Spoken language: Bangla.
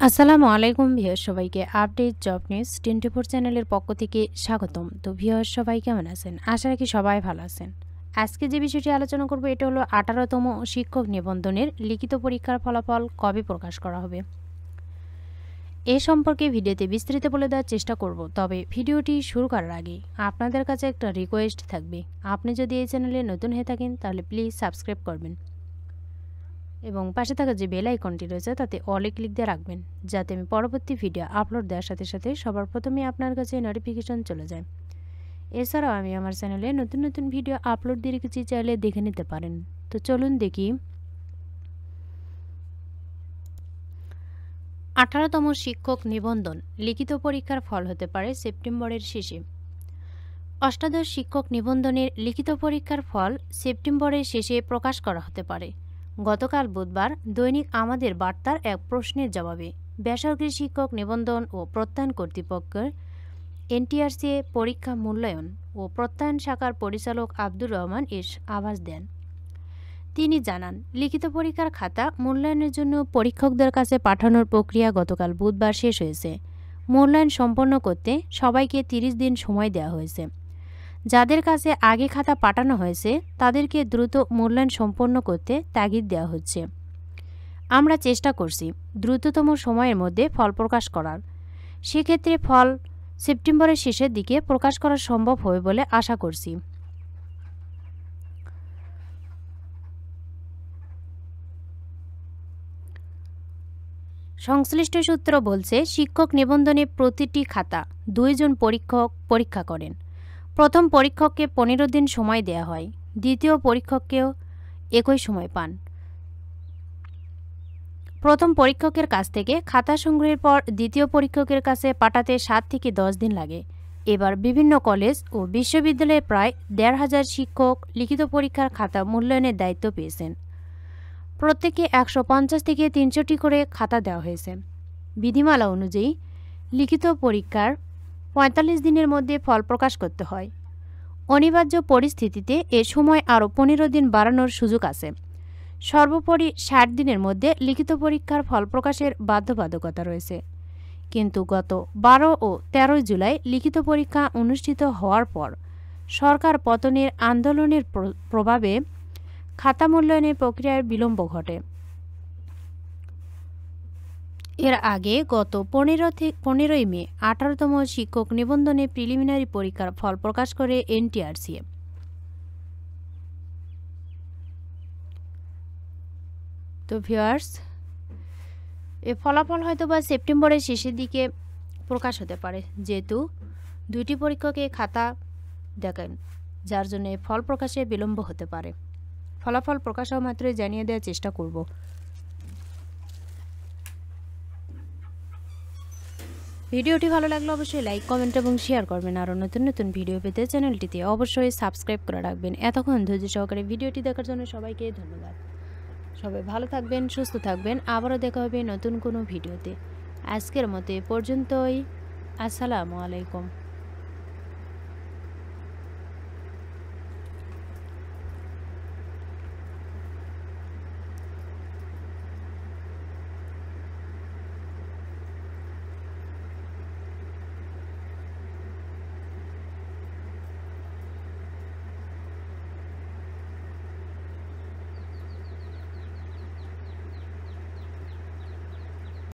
আসসালামু আলাইকুম ভিউয়ার্স, সবাইকে আপডেট জব নিউজ 24 চ্যানেলের পক্ষ থেকে স্বাগতম। তো ভিউয়ার্স, সবাই কেমন আছেন? আশা রাখি সবাই ভালো আছেন। আজকে যে বিষয়টি আলোচনা করব এটা হলো 18তম শিক্ষক নিবন্ধনের লিখিত পরীক্ষার ফলাফল কবে প্রকাশ করা হবে। এ সম্পর্কে ভিডিওতে বিস্তারিত বলে দেওয়ার চেষ্টা করব। তবে ভিডিওটি শুরু করার আগে আপনাদের কাছে একটা রিকোয়েস্ট থাকবে, আপনি যদি এই চ্যানেলে নতুন হয়ে থাকেন তাহলে প্লিজ সাবস্ক্রাইব করবেন এবং পাশে থাকা যে বেল আইকনটি রয়েছে তাতে অলে ক্লিক দিয়ে রাখবেন, যাতে আমি পরবর্তী ভিডিও আপলোড দেওয়ার সাথে সাথে সবার প্রথমে আপনার কাছে নোটিফিকেশন চলে যায়। এছাড়াও আমি আমার চ্যানেলে নতুন নতুন ভিডিও আপলোড দিয়ে রেখেছি, চাইলে দেখে নিতে পারেন। তো চলুন দেখি। 18তম শিক্ষক নিবন্ধন লিখিত পরীক্ষার ফল হতে পারে সেপ্টেম্বরের শেষে। অষ্টাদশ শিক্ষক নিবন্ধনের লিখিত পরীক্ষার ফল সেপ্টেম্বরের শেষে প্রকাশ করা হতে পারে। গতকাল বুধবার দৈনিক আমাদের বার্তার এক প্রশ্নের জবাবে বেসরকারি শিক্ষক নিবন্ধন ও প্রত্যয়ন কর্তৃপক্ষের এনটিআরসি পরীক্ষা মূল্যায়ন ও প্রত্যয়ন শাখার পরিচালক আব্দুর রহমান এস আভাস দেন। তিনি জানান, লিখিত পরীক্ষার খাতা মূল্যায়নের জন্য পরীক্ষকদের কাছে পাঠানোর প্রক্রিয়া গতকাল বুধবার শেষ হয়েছে। মূল্যায়ন সম্পন্ন করতে সবাইকে 30 দিন সময় দেওয়া হয়েছে। যাদের কাছে আগে খাতা পাঠানো হয়েছে তাদেরকে দ্রুত মূল্যায়ন সম্পন্ন করতে তাগিদ দেওয়া হচ্ছে। আমরা চেষ্টা করছি দ্রুততম সময়ের মধ্যে ফল প্রকাশ করার। সেক্ষেত্রে ফল সেপ্টেম্বরের শেষের দিকে প্রকাশ করা সম্ভব হবে বলে আশা করছি। সংশ্লিষ্ট সূত্র বলছে, শিক্ষক নিবন্ধনে প্রতিটি খাতা 2 জন পরীক্ষক পরীক্ষা করেন। প্রথম পরীক্ষককে 15 দিন সময় দেওয়া হয়, দ্বিতীয় পরীক্ষককেও একই সময় পান। প্রথম পরীক্ষকের কাছ থেকে খাতা সংগ্রহের পর দ্বিতীয় পরীক্ষকের কাছে পাঠাতে 7 থেকে 10 দিন লাগে। এবার বিভিন্ন কলেজ ও বিশ্ববিদ্যালয়ে প্রায় 1,500 শিক্ষক লিখিত পরীক্ষার খাতা মূল্যায়নের দায়িত্ব পেয়েছেন। প্রত্যেকে 150 থেকে 300টি করে খাতা দেওয়া হয়েছে। বিধিমালা অনুযায়ী লিখিত পরীক্ষার 45 দিনের মধ্যে ফল প্রকাশ করতে হয়। অনিবার্য পরিস্থিতিতে এ সময় আরও 15 দিন বাড়ানোর সুযোগ আছে। সর্বোপরি 60 দিনের মধ্যে লিখিত পরীক্ষার ফল প্রকাশের বাধ্যবাধকতা রয়েছে। কিন্তু গত 12 ও 13 জুলাই লিখিত পরীক্ষা অনুষ্ঠিত হওয়ার পর সরকার পতনের আন্দোলনের প্রভাবে খাতা মূল্যায়নের প্রক্রিয়ার বিলম্ব ঘটে। এর আগে গত 15ই মে 18তম শিক্ষক নিবন্ধনে প্রিলিমিনারি পরীক্ষার ফল প্রকাশ করে এনটিআরসি। তো ভিউয়ার্স, এ ফলাফল হয়তোবা সেপ্টেম্বরের শেষের দিকে প্রকাশ হতে পারে, যেহেতু 2টি পরীক্ষকে খাতা দেখেন, যার জন্য ফল প্রকাশে বিলম্ব হতে পারে। ফলাফল প্রকাশ হওয়া মাত্রই জানিয়ে দেওয়ার চেষ্টা করব। ভিডিওটি ভালো লাগলে অবশ্যই লাইক, কমেন্ট এবং শেয়ার করবেন। আরও নতুন নতুন ভিডিও পেতে চ্যানেলটিতে অবশ্যই সাবস্ক্রাইব করে রাখবেন। এতক্ষণ ধৈর্য সহকারে ভিডিওটি দেখার জন্য সবাইকে ধন্যবাদ। সবাই ভালো থাকবেন, সুস্থ থাকবেন। আবারও দেখা হবে নতুন কোনো ভিডিওতে। আজকের মতো এ পর্যন্তই। আসসালামু আলাইকুম।